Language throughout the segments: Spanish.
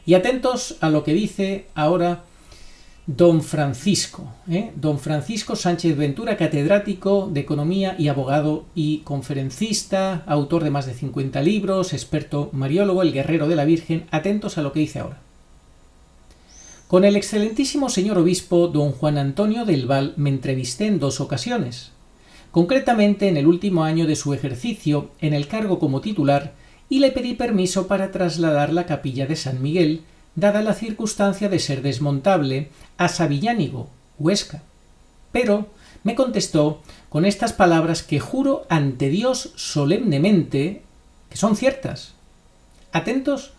Y atentos a lo que dice ahora don Francisco Sánchez Ventura, catedrático de Economía y abogado y conferencista, autor de más de 50 libros, experto mariólogo, el guerrero de la Virgen. Atentos a lo que dice ahora. Con el excelentísimo señor obispo don Juan Antonio del Val me entrevisté en 2 ocasiones, concretamente en el último año de su ejercicio en el cargo como titular, y le pedí permiso para trasladar la capilla de San Miguel, dada la circunstancia de ser desmontable, a Sabillánigo, Huesca. Pero me contestó con estas palabras que juro ante Dios solemnemente que son ciertas. Atentos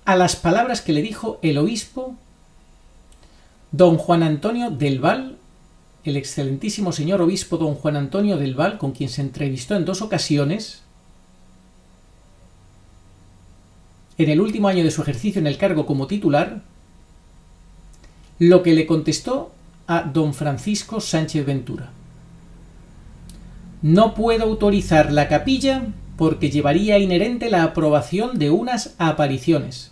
a las palabras que le dijo el obispo don Juan Antonio del Val, el excelentísimo señor obispo don Juan Antonio del Val, con quien se entrevistó en 2 ocasiones, en el último año de su ejercicio en el cargo como titular, lo que le contestó a don Francisco Sánchez Ventura. No puedo autorizar la capilla porque llevaría inherente la aprobación de unas apariciones,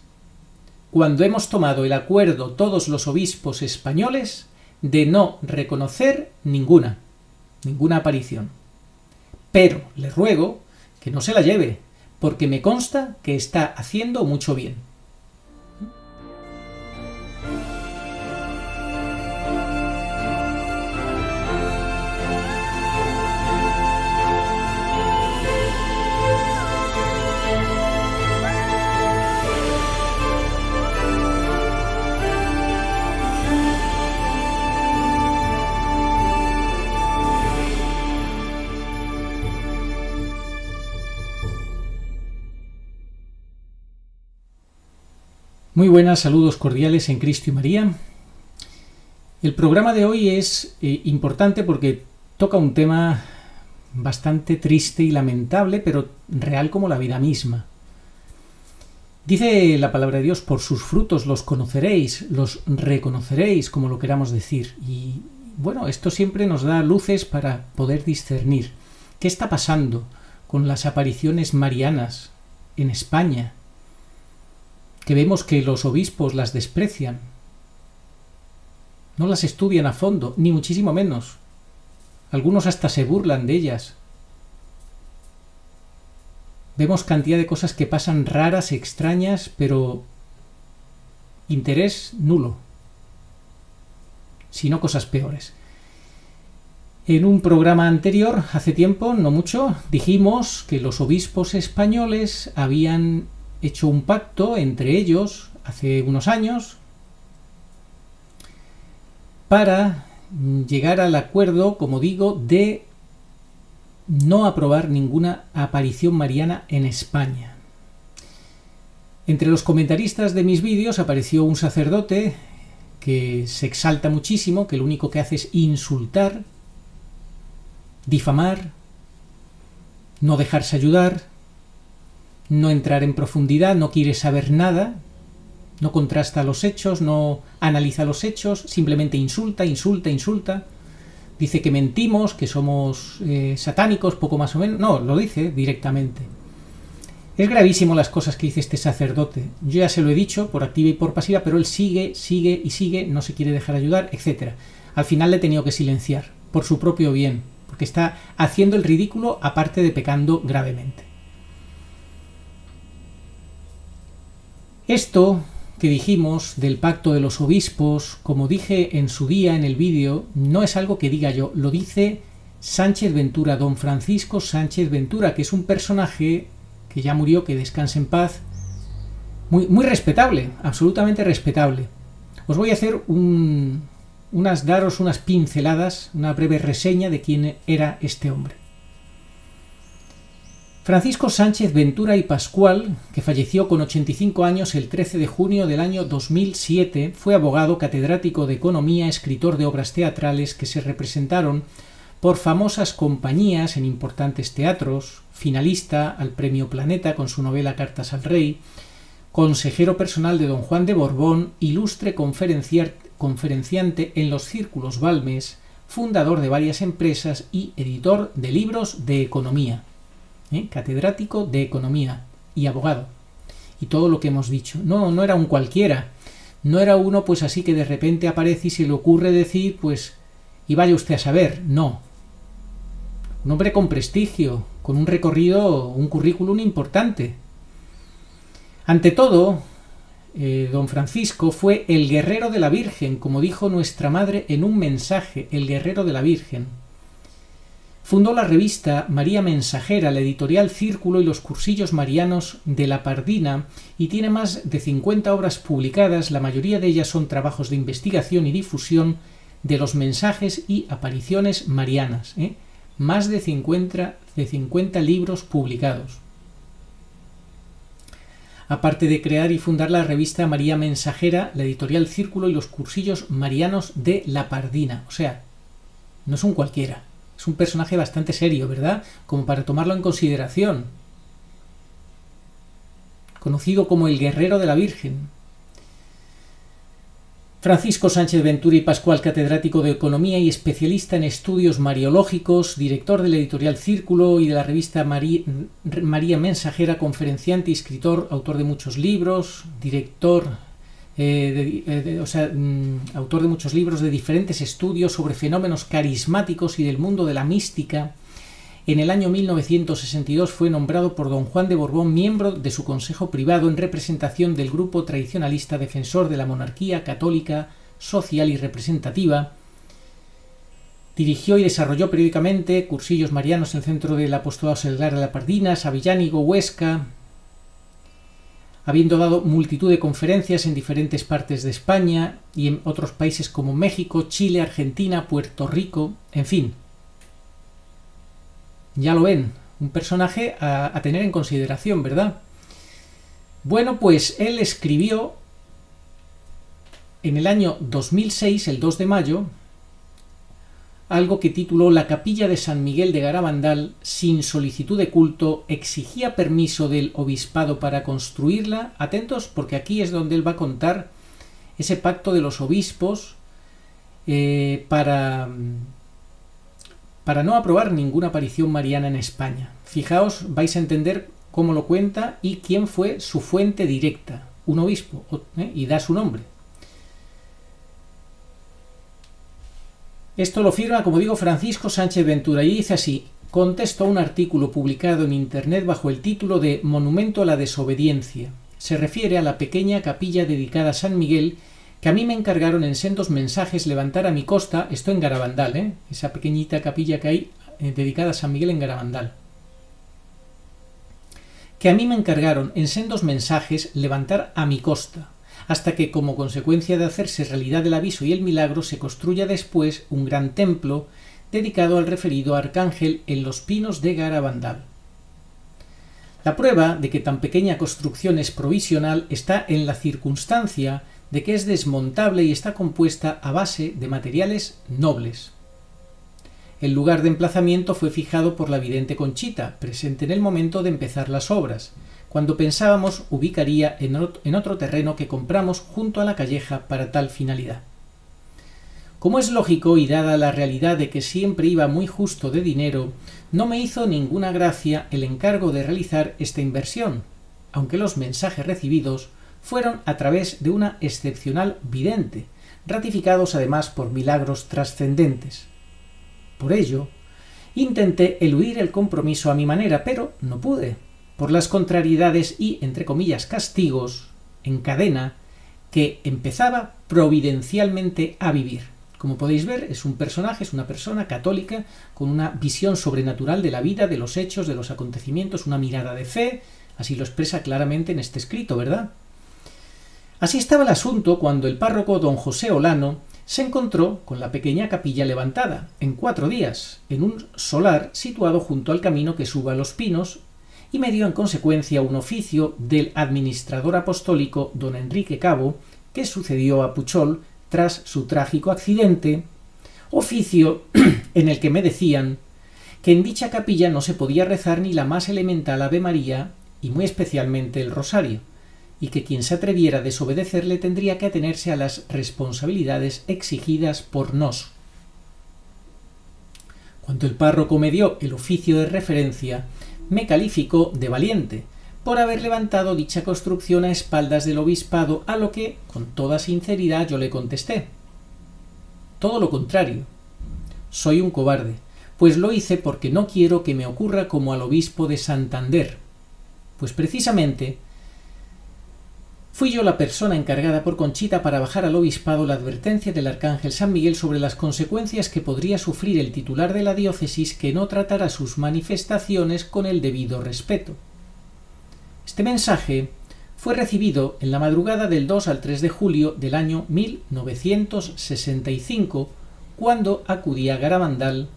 cuando hemos tomado el acuerdo todos los obispos españoles de no reconocer ninguna aparición. Pero le ruego que no se la lleve, porque me consta que está haciendo mucho bien. Muy buenas, saludos cordiales en Cristo y María. El programa de hoy es importante porque toca un tema bastante triste y lamentable, pero real como la vida misma. Dice la palabra de Dios: por sus frutos los conoceréis, los reconoceréis, como lo queramos decir. Y bueno, esto siempre nos da luces para poder discernir qué está pasando con las apariciones marianas en España, que vemos que los obispos las desprecian, no las estudian a fondo, ni muchísimo menos. Algunos hasta se burlan de ellas. Vemos cantidad de cosas que pasan raras, extrañas, pero interés nulo, sino cosas peores. En un programa anterior, hace tiempo, no mucho, dijimos que los obispos españoles habían hecho un pacto entre ellos hace unos años para llegar al acuerdo, como digo, de no aprobar ninguna aparición mariana en España. Entre los comentaristas de mis vídeos apareció un sacerdote que se exalta muchísimo, que lo único que hace es insultar, difamar, no dejarse ayudar, no entrar en profundidad, no quiere saber nada, no contrasta los hechos, no analiza los hechos, simplemente insulta. Dice que mentimos, que somos satánicos, poco más o menos. No, lo dice directamente. Es gravísimo las cosas que dice este sacerdote. Yo ya se lo he dicho por activa y por pasiva, pero él sigue, no se quiere dejar ayudar, etc. Al final le he tenido que silenciar, por su propio bien, porque está haciendo el ridículo, aparte de pecando gravemente. Esto que dijimos del pacto de los obispos, como dije en su día en el vídeo, no es algo que diga yo, lo dice Sánchez Ventura, don Francisco Sánchez Ventura, que es un personaje que ya murió, que descanse en paz, muy respetable, absolutamente respetable. Os voy a hacer daros unas pinceladas, una breve reseña de quién era este hombre. Francisco Sánchez Ventura y Pascual, que falleció con 85 años el 13 de junio del año 2007, fue abogado, catedrático de Economía, escritor de obras teatrales que se representaron por famosas compañías en importantes teatros, finalista al Premio Planeta con su novela Cartas al Rey, consejero personal de don Juan de Borbón, ilustre conferenciante en los círculos Balmes, fundador de varias empresas y editor de libros de economía. Catedrático de Economía y abogado. y todo lo que hemos dicho. No, no era un cualquiera. No era uno pues así que de repente aparece y se le ocurre decir pues y vaya usted a saber. No. Un hombre con prestigio, con un recorrido, un currículum importante. Ante todo, don Francisco fue el guerrero de la Virgen, como dijo nuestra madre en un mensaje, el guerrero de la Virgen. Fundó la revista María Mensajera, la editorial Círculo y los cursillos marianos de La Pardina y tiene más de 50 obras publicadas, la mayoría de ellas son trabajos de investigación y difusión de los mensajes y apariciones marianas. Más de 50 libros publicados. Aparte de crear y fundar la revista María Mensajera, la editorial Círculo y los cursillos marianos de La Pardina. O sea, no es un cualquiera. Es un personaje bastante serio, ¿verdad? Como para tomarlo en consideración. Conocido como el guerrero de la Virgen. Francisco Sánchez Ventura y Pascual, catedrático de Economía y especialista en estudios mariológicos, director de la editorial Círculo y de la revista María Mensajera, conferenciante y escritor, autor de muchos libros, autor de muchos libros de diferentes estudios sobre fenómenos carismáticos y del mundo de la mística. En el año 1962 fue nombrado por don Juan de Borbón miembro de su consejo privado en representación del grupo tradicionalista defensor de la monarquía católica, social y representativa. Dirigió y desarrolló periódicamente cursillos marianos en el Centro del Apostolado Seglar de La Pardina, Sabillánigo, Huesca, habiendo dado multitud de conferencias en diferentes partes de España y en otros países como México, Chile, Argentina, Puerto Rico, en fin. Ya lo ven, un personaje a tener en consideración, ¿verdad? Bueno, pues él escribió en el año 2006, el 2 de mayo, algo que tituló La capilla de San Miguel de Garabandal, sin solicitud de culto, exigía permiso del obispado para construirla. Atentos, porque aquí es donde él va a contar ese pacto de los obispos para no aprobar ninguna aparición mariana en España. Fijaos, vais a entender cómo lo cuenta y quién fue su fuente directa, un obispo, y da su nombre. Esto lo firma, como digo, Francisco Sánchez Ventura y dice así: contesto a un artículo publicado en internet bajo el título de Monumento a la desobediencia. Se refiere a la pequeña capilla dedicada a San Miguel que a mí me encargaron en sendos mensajes levantar a mi costa, esto en Garabandal, esa pequeñita capilla que hay dedicada a San Miguel en Garabandal. Que a mí me encargaron en sendos mensajes levantar a mi costa, hasta que como consecuencia de hacerse realidad el aviso y el milagro se construya después un gran templo dedicado al referido arcángel en los pinos de Garabandal. La prueba de que tan pequeña construcción es provisional está en la circunstancia de que es desmontable y está compuesta a base de materiales nobles. El lugar de emplazamiento fue fijado por la vidente Conchita, presente en el momento de empezar las obras, cuando pensábamos ubicaría en otro terreno que compramos junto a la calleja para tal finalidad. Como es lógico y dada la realidad de que siempre iba muy justo de dinero, no me hizo ninguna gracia el encargo de realizar esta inversión, aunque los mensajes recibidos fueron a través de una excepcional vidente, ratificados además por milagros trascendentes. Por ello, intenté eludir el compromiso a mi manera, pero no pude, por las contrariedades y, entre comillas, castigos, en cadena, que empezaba providencialmente a vivir. Como podéis ver, es un personaje, es una persona católica con una visión sobrenatural de la vida, de los hechos, de los acontecimientos, una mirada de fe, así lo expresa claramente en este escrito, ¿verdad? Así estaba el asunto cuando el párroco don José Olano se encontró con la pequeña capilla levantada, en 4 días, en un solar situado junto al camino que sube a los pinos, y me dio en consecuencia un oficio del administrador apostólico don Enrique Cabo, que sucedió a Puchol tras su trágico accidente, oficio en el que me decían que en dicha capilla no se podía rezar ni la más elemental Ave María, y muy especialmente el Rosario, y que quien se atreviera a desobedecerle tendría que atenerse a las responsabilidades exigidas por nos. Cuando el párroco me dio el oficio de referencia, me calificó de valiente, por haber levantado dicha construcción a espaldas del obispado, a lo que, con toda sinceridad, yo le contesté: todo lo contrario, soy un cobarde, pues lo hice porque no quiero que me ocurra como al obispo de Santander, pues precisamente fui yo la persona encargada por Conchita para bajar al obispado la advertencia del arcángel San Miguel sobre las consecuencias que podría sufrir el titular de la diócesis que no tratara sus manifestaciones con el debido respeto. Este mensaje fue recibido en la madrugada del 2 al 3 de julio del año 1965, cuando acudí a Garabandal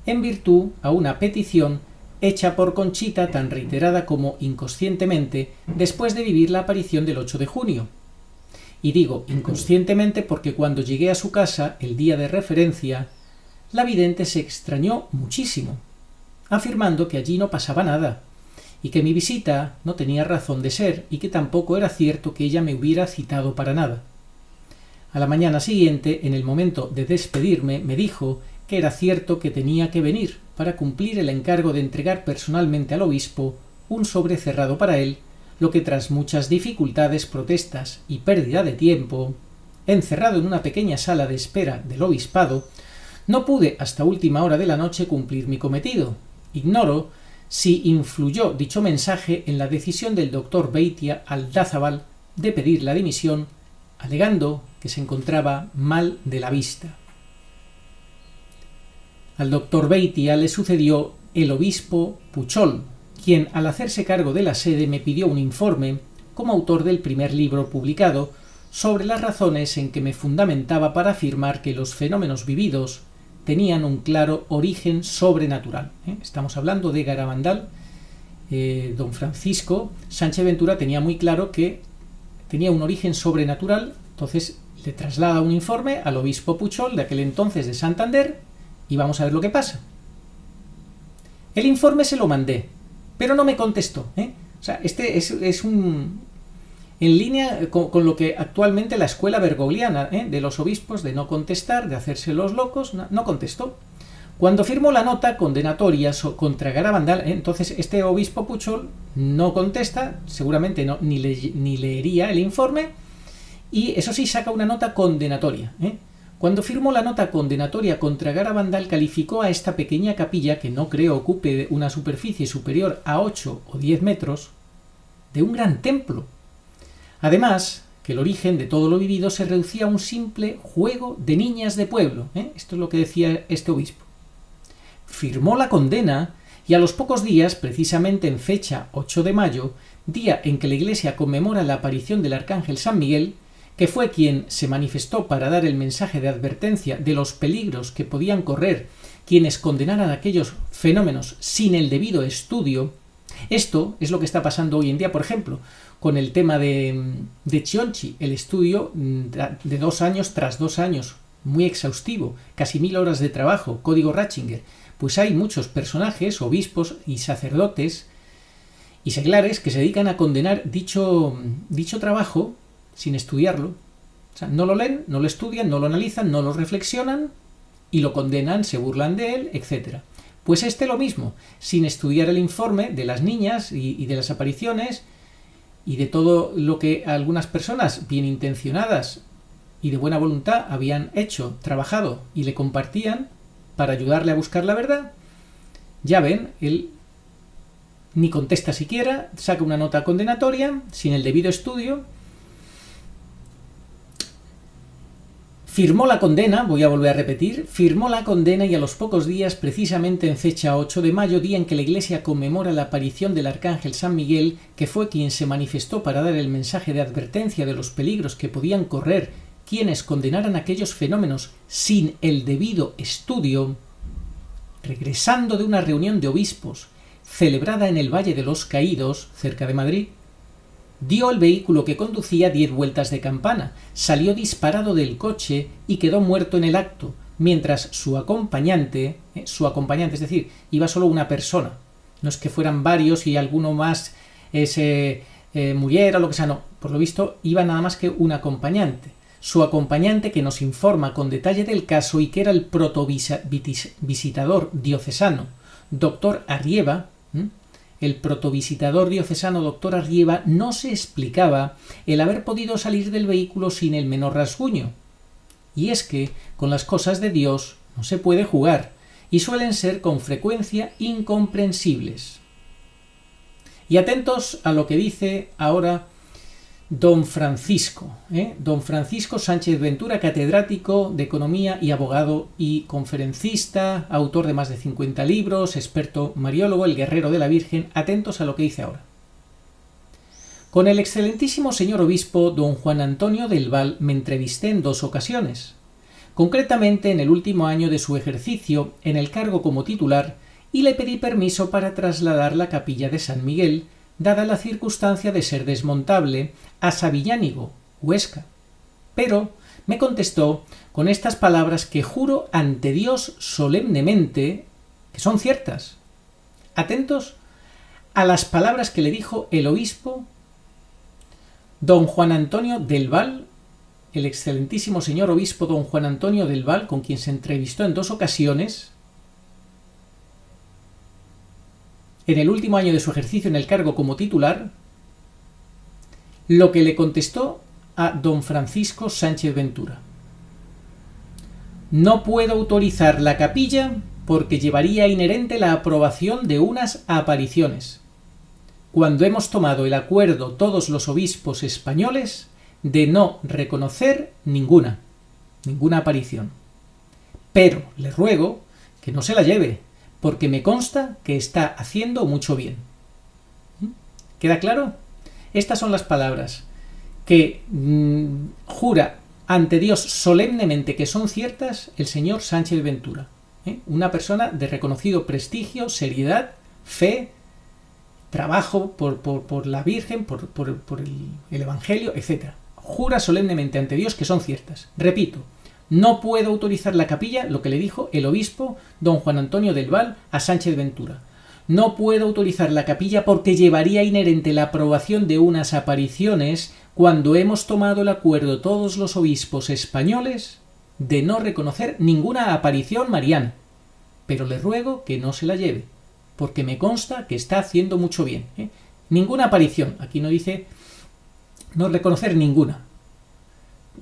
en virtud a una petición hecha por Conchita tan reiterada como inconscientemente después de vivir la aparición del 8 de junio. Y digo inconscientemente porque cuando llegué a su casa el día de referencia, la vidente se extrañó muchísimo, afirmando que allí no pasaba nada, y que mi visita no tenía razón de ser, y que tampoco era cierto que ella me hubiera citado para nada. A la mañana siguiente, en el momento de despedirme, me dijo que era cierto que tenía que venir para cumplir el encargo de entregar personalmente al obispo un sobre cerrado para él, lo que tras muchas dificultades, protestas y pérdida de tiempo, encerrado en una pequeña sala de espera del obispado, no pude hasta última hora de la noche cumplir mi cometido. Ignoro si influyó dicho mensaje en la decisión del doctor Beitia Aldázaval de pedir la dimisión, alegando que se encontraba mal de la vista. Al doctor Beitia le sucedió el obispo Puchol, quien al hacerse cargo de la sede me pidió un informe, como autor del primer libro publicado, sobre las razones en que me fundamentaba para afirmar que los fenómenos vividos tenían un claro origen sobrenatural. Estamos hablando de Garabandal. Don Francisco Sánchez Ventura tenía muy claro que tenía un origen sobrenatural, entonces le traslada un informe al obispo Puchol de aquel entonces de Santander y vamos a ver lo que pasa. El informe se lo mandé, pero no me contestó. O sea, este es un... en línea con lo que actualmente la escuela bergogliana de los obispos, de no contestar, de hacerse los locos, no contestó. Cuando firmó la nota condenatoria contra Garabandal, entonces este obispo Puchol no contesta, seguramente ni leería el informe, y eso sí saca una nota condenatoria. Cuando firmó la nota condenatoria contra Garabandal, calificó a esta pequeña capilla, que no creo ocupe una superficie superior a 8 o 10 metros, de un gran templo. Además, que el origen de todo lo vivido se reducía a un simple juego de niñas de pueblo. Esto es lo que decía este obispo. Firmó la condena y a los pocos días, precisamente en fecha 8 de mayo, día en que la Iglesia conmemora la aparición del arcángel San Miguel, que fue quien se manifestó para dar el mensaje de advertencia de los peligros que podían correr quienes condenaran aquellos fenómenos sin el debido estudio. Esto es lo que está pasando hoy en día, por ejemplo, con el tema de Chionchi, el estudio de 2 años tras 2 años, muy exhaustivo, casi 1000 horas de trabajo, código Ratzinger. Pues hay muchos personajes, obispos y sacerdotes y seglares que se dedican a condenar dicho trabajo sin estudiarlo. O sea, no lo leen, no lo estudian, no lo analizan, no lo reflexionan y lo condenan, se burlan de él, etc. Pues lo mismo, sin estudiar el informe de las niñas y de las apariciones y de todo lo que algunas personas bien intencionadas y de buena voluntad habían hecho, trabajado y le compartían para ayudarle a buscar la verdad. Ya ven, él ni contesta siquiera, saca una nota condenatoria sin el debido estudio. Firmó la condena, voy a volver a repetir, firmó la condena y a los pocos días, precisamente en fecha 8 de mayo, día en que la Iglesia conmemora la aparición del arcángel San Miguel, que fue quien se manifestó para dar el mensaje de advertencia de los peligros que podían correr quienes condenaran aquellos fenómenos sin el debido estudio, regresando de una reunión de obispos celebrada en el Valle de los Caídos, cerca de Madrid, dio el vehículo que conducía 10 vueltas de campana, salió disparado del coche y quedó muerto en el acto, mientras su acompañante, es decir, iba solo una persona, no es que fueran varios y alguno más muriera o lo que sea, no, por lo visto iba nada más que un acompañante. Su acompañante, que nos informa con detalle del caso y que era el protovisitador diocesano, doctor Arrieva, el protovisitador diocesano doctor Arrieva, no se explicaba el haber podido salir del vehículo sin el menor rasguño. Y es que con las cosas de Dios no se puede jugar, y suelen ser con frecuencia incomprensibles. Y atentos a lo que dice ahora don Francisco, don Francisco Sánchez Ventura, catedrático de Economía y abogado y conferencista, autor de más de 50 libros, experto mariólogo, el guerrero de la Virgen. Atentos a lo que dice ahora. Con el excelentísimo señor obispo don Juan Antonio del Val me entrevisté en 2 ocasiones, concretamente en el último año de su ejercicio en el cargo como titular, y le pedí permiso para trasladar la capilla de San Miguel, dada la circunstancia de ser desmontable, a Sabillánigo, Huesca. Pero me contestó con estas palabras que juro ante Dios solemnemente que son ciertas. Atentos a las palabras que le dijo el obispo don Juan Antonio del Val, el excelentísimo señor obispo don Juan Antonio del Val, con quien se entrevistó en 2 ocasiones, en el último año de su ejercicio en el cargo como titular, lo que le contestó a don Francisco Sánchez Ventura. No puedo autorizar la capilla porque llevaría inherente la aprobación de unas apariciones, cuando hemos tomado el acuerdo todos los obispos españoles de no reconocer ninguna aparición. Pero le ruego que no se la lleve, porque me consta que está haciendo mucho bien. ¿Queda claro? Estas son las palabras que jura ante Dios solemnemente que son ciertas el señor Sánchez Ventura. Una persona de reconocido prestigio, seriedad, fe, trabajo por la Virgen, por el Evangelio, etc. Jura solemnemente ante Dios que son ciertas. Repito, no puedo autorizar la capilla, lo que le dijo el obispo don Juan Antonio del Val a Sánchez Ventura. No puedo autorizar la capilla porque llevaría inherente la aprobación de unas apariciones cuando hemos tomado el acuerdo todos los obispos españoles de no reconocer ninguna aparición mariana. Pero le ruego que no se la lleve, porque me consta que está haciendo mucho bien. Ninguna aparición. Aquí no dice no reconocer ninguna.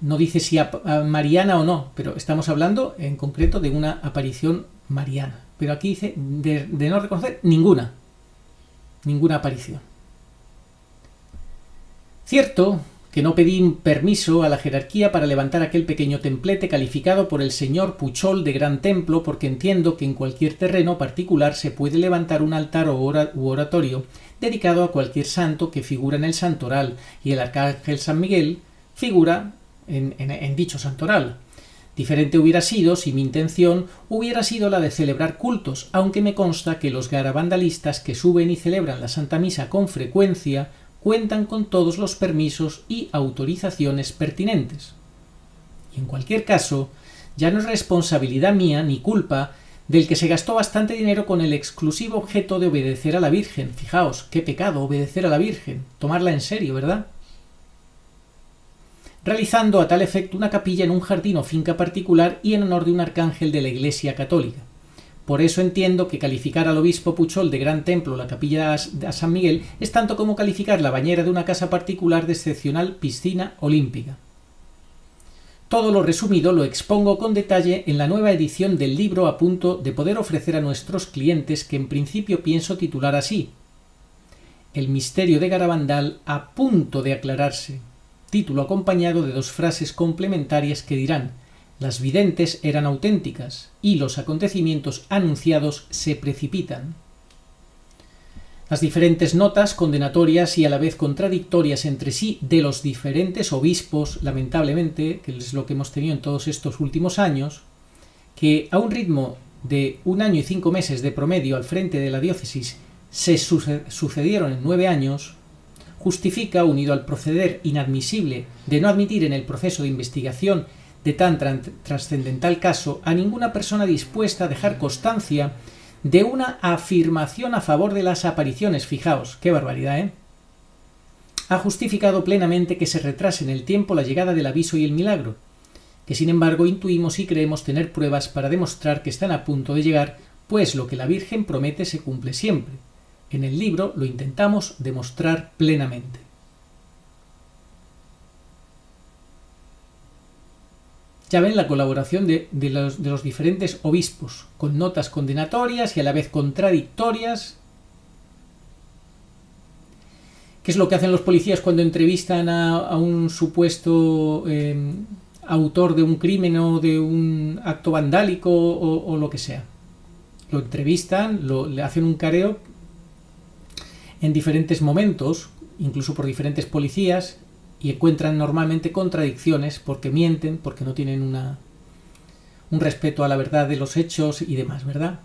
No dice si mariana o no, pero estamos hablando en concreto de una aparición mariana. Pero aquí dice de no reconocer ninguna aparición. Cierto que no pedí permiso a la jerarquía para levantar aquel pequeño templete calificado por el señor Puchol de gran templo, porque entiendo que en cualquier terreno particular se puede levantar un altar u oratorio dedicado a cualquier santo que figura en el santoral, y el arcángel San Miguel figura en dicho santoral. Diferente hubiera sido si mi intención hubiera sido la de celebrar cultos, aunque me consta que los garabandalistas que suben y celebran la Santa Misa con frecuencia cuentan con todos los permisos y autorizaciones pertinentes. Y en cualquier caso, ya no es responsabilidad mía ni culpa del que se gastó bastante dinero con el exclusivo objeto de obedecer a la Virgen. Fijaos, qué pecado obedecer a la Virgen, tomarla en serio, ¿verdad? Realizando a tal efecto una capilla en un jardín o finca particular y en honor de un arcángel de la Iglesia Católica. Por eso entiendo que calificar al obispo Puchol de gran templo la capilla de San Miguel es tanto como calificar la bañera de una casa particular de excepcional piscina olímpica. Todo lo resumido lo expongo con detalle en la nueva edición del libro a punto de poder ofrecer a nuestros clientes, que en principio pienso titular así: El misterio de Garabandal a punto de aclararse. Título acompañado de 2 frases complementarias que dirán: las videntes eran auténticas y los acontecimientos anunciados se precipitan. Las diferentes notas condenatorias y a la vez contradictorias entre sí de los diferentes obispos, lamentablemente, que es lo que hemos tenido en todos estos últimos años, que a un ritmo de 1 año y 5 meses de promedio al frente de la diócesis se sucedieron en 9 años, justifica, unido al proceder inadmisible de no admitir en el proceso de investigación de tan trascendental caso a ninguna persona dispuesta a dejar constancia de una afirmación a favor de las apariciones. Fijaos, qué barbaridad, ha justificado plenamente que se retrase en el tiempo la llegada del aviso y el milagro, que sin embargo intuimos y creemos tener pruebas para demostrar que están a punto de llegar, pues lo que la Virgen promete se cumple siempre. En el libro lo intentamos demostrar plenamente. Ya ven la colaboración de los diferentes obispos, con notas condenatorias y a la vez contradictorias. ¿Qué es lo que hacen los policías cuando entrevistan a un supuesto autor de un crimen o de un acto vandálico o lo que sea? Lo entrevistan, le hacen un careo en diferentes momentos, incluso por diferentes policías, y encuentran normalmente contradicciones porque mienten, porque no tienen un respeto a la verdad de los hechos y demás, ¿verdad?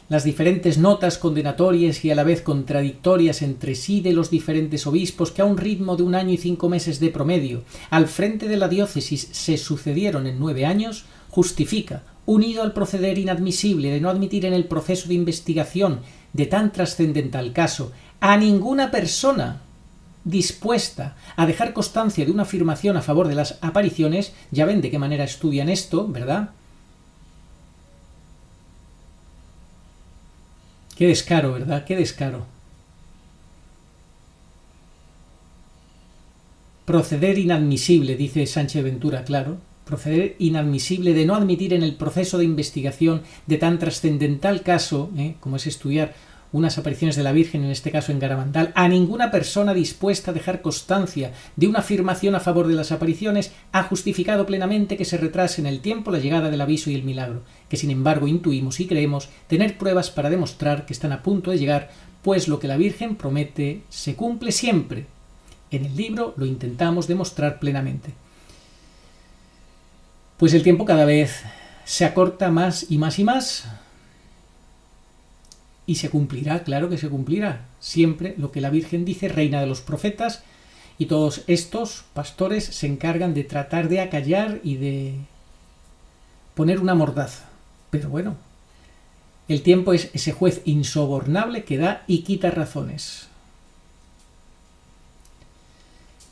Las diferentes notas condenatorias y a la vez contradictorias entre sí de los diferentes obispos que a un ritmo de 1 año y 5 meses de promedio al frente de la diócesis se sucedieron en 9 años, justifica, unido al proceder inadmisible de no admitir en el proceso de investigación de tan trascendental caso a ninguna persona dispuesta a dejar constancia de una afirmación a favor de las apariciones. Ya ven de qué manera estudian esto, ¿verdad? Qué descaro, ¿verdad? Qué descaro. Proceder inadmisible, dice Sánchez Ventura, claro. Proceder inadmisible de no admitir en el proceso de investigación de tan trascendental caso, como es estudiar unas apariciones de la Virgen, en este caso en Garabandal, a ninguna persona dispuesta a dejar constancia de una afirmación a favor de las apariciones ha justificado plenamente que se retrase en el tiempo la llegada del aviso y el milagro, que sin embargo intuimos y creemos tener pruebas para demostrar que están a punto de llegar, pues lo que la Virgen promete se cumple siempre. En el libro lo intentamos demostrar plenamente. Pues el tiempo cada vez se acorta más y más y más. Y se cumplirá, claro que se cumplirá. Siempre lo que la Virgen dice, reina de los profetas, y todos estos pastores se encargan de tratar de acallar y de poner una mordaza. Pero bueno, el tiempo es ese juez insobornable que da y quita razones.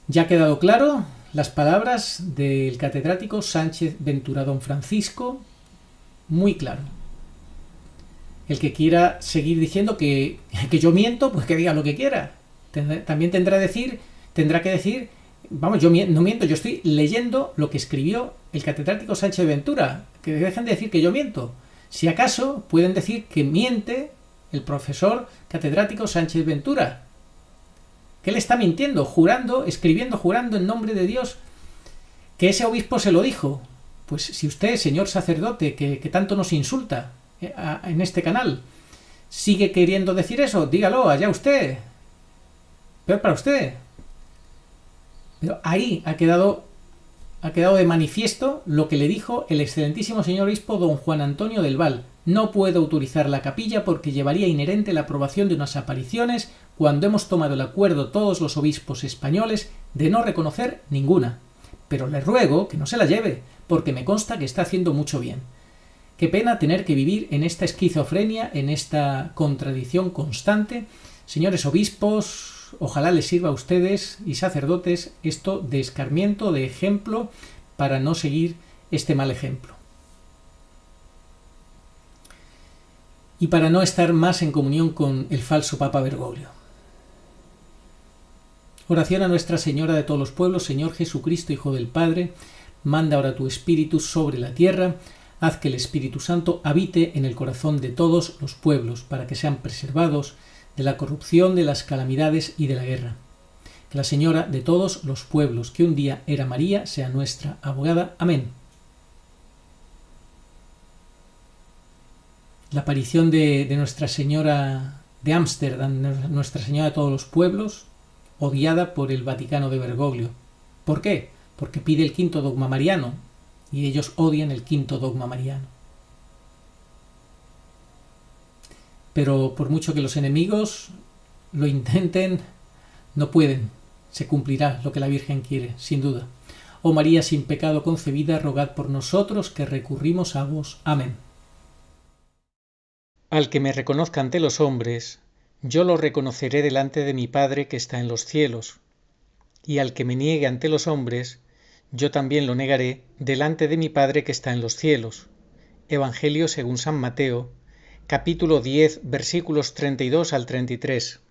Ya ha quedado claro las palabras del catedrático Sánchez Ventura, don Francisco, muy claro. El que quiera seguir diciendo que yo miento, pues que diga lo que quiera. También tendrá que decir, vamos, yo no miento, yo estoy leyendo lo que escribió el catedrático Sánchez Ventura. Que dejen de decir que yo miento. Si acaso pueden decir que miente el profesor catedrático Sánchez Ventura. Que él está mintiendo, jurando en nombre de Dios, que ese obispo se lo dijo. Pues si usted, señor sacerdote, que tanto nos insulta en este canal, sigue queriendo decir eso, dígalo, allá usted. Peor para usted. Pero ahí ha quedado de manifiesto lo que le dijo el excelentísimo señor obispo don Juan Antonio del Val. No puedo autorizar la capilla porque llevaría inherente la aprobación de unas apariciones cuando hemos tomado el acuerdo todos los obispos españoles de no reconocer ninguna. Pero le ruego que no se la lleve, porque me consta que está haciendo mucho bien. Qué pena tener que vivir en esta esquizofrenia, en esta contradicción constante. Señores obispos, ojalá les sirva a ustedes y sacerdotes esto de escarmiento, de ejemplo, para no seguir este mal ejemplo. Y para no estar más en comunión con el falso Papa Bergoglio. Oración a Nuestra Señora de todos los pueblos. Señor Jesucristo, Hijo del Padre, manda ahora tu Espíritu sobre la tierra. Haz que el Espíritu Santo habite en el corazón de todos los pueblos, para que sean preservados de la corrupción, de las calamidades y de la guerra. Que la Señora de todos los pueblos, que un día era María, sea nuestra abogada. Amén. La aparición de Nuestra Señora de Ámsterdam, Nuestra Señora de todos los pueblos, odiada por el Vaticano de Bergoglio. ¿Por qué? Porque pide el quinto dogma mariano, y ellos odian el quinto dogma mariano. Pero por mucho que los enemigos lo intenten, no pueden. Se cumplirá lo que la Virgen quiere, sin duda. Oh María sin pecado concebida, rogad por nosotros que recurrimos a vos. Amén. Al que me reconozca ante los hombres, yo lo reconoceré delante de mi Padre que está en los cielos. Y al que me niegue ante los hombres, yo también lo negaré delante de mi Padre que está en los cielos. Evangelio según San Mateo, capítulo 10, versículos 32 al 33.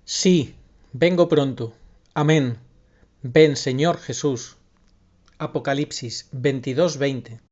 Sí, vengo pronto. Amén. Ven, Señor Jesús. Apocalipsis 22:20.